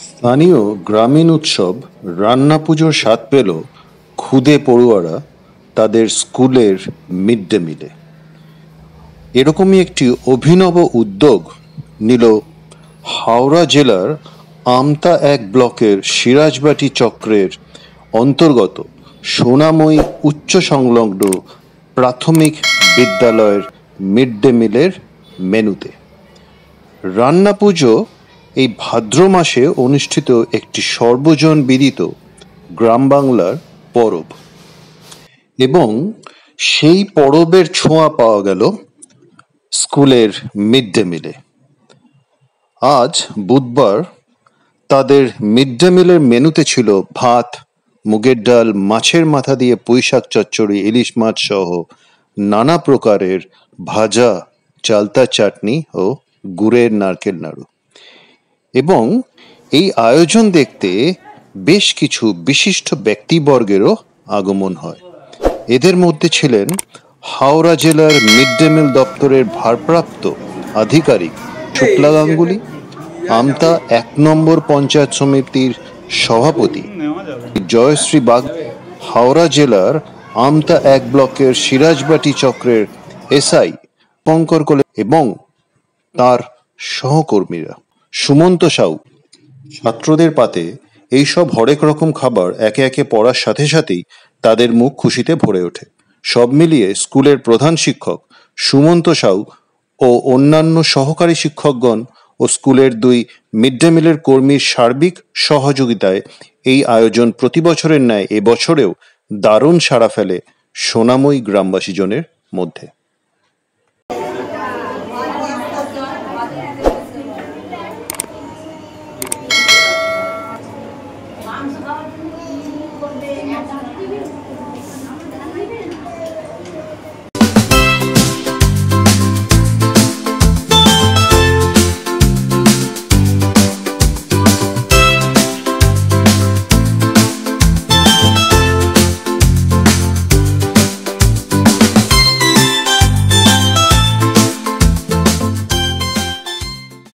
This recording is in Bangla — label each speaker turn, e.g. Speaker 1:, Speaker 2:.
Speaker 1: স্থানীয় গ্রামীণ উৎসব রান্না পুজোর স্বাদ পেল ক্ষুদে পড়ুয়ারা তাদের স্কুলের মিড ডে মিলে। এরকমই একটি অভিনব উদ্যোগ নিল হাওড়া জেলার আমতা এক ব্লকের সিরাজবাটি চক্রের অন্তর্গত সোনাময়ী উচ্চ সংলগ্ন প্রাথমিক বিদ্যালয়ের মিড ডে মিলের মেনুতে। রান্না পুজো এই ভাদ্র মাসে অনুষ্ঠিত একটি সর্বজন বিদিত গ্রাম বাংলার পরব, এবং সেই পরবের ছোঁয়া পাওয়া গেল স্কুলের মিড ডে মিলে। আজ বুধবার তাদের মিড ডে মিলের মেনুতে ছিল ভাত, মুগের ডাল, মাছের মাথা দিয়ে পুঁইশাক চচ্চড়ি, ইলিশ মাছ সহ নানা প্রকারের ভাজা, চালতা চাটনি ও গুড়ের নারকেল নাড়ু। এবং এই আয়োজন দেখতে বেশ কিছু বিশিষ্ট ব্যক্তিবর্গেরও আগমন হয়। এদের মধ্যে ছিলেন হাওড়া জেলার মিড ডে মিল দপ্তরের ভারপ্রাপ্ত আধিকারিক শুক্লা গাঙ্গুলি, আমতা ১ নম্বর পঞ্চায়েত সমিতির সভাপতি জয়শ্রী বাগ, হাওড়া জেলার আমতা ১ ব্লকের সিরাজবাটি চক্রের এসআই শঙ্কর কোলে এবং তার সহকর্মীরা। সুমন্ত সাউ ছাত্রদের পাতে এইসব হরেক রকম খাবার একে একে পড়ার সাথে সাথেই তাদের মুখ খুশিতে ভরে ওঠে। সব মিলিয়ে স্কুলের প্রধান শিক্ষক সুমন্ত সাউ ও অন্যান্য সহকারী শিক্ষকগণ ও স্কুলের ২ মিড ডে মিলের কর্মীর সার্বিক সহযোগিতায় এই আয়োজন প্রতি বছরের ন্যায় এবছরেও দারুণ সাড়া ফেলে সোনাময়ী গ্রামবাসীজনের মধ্যে।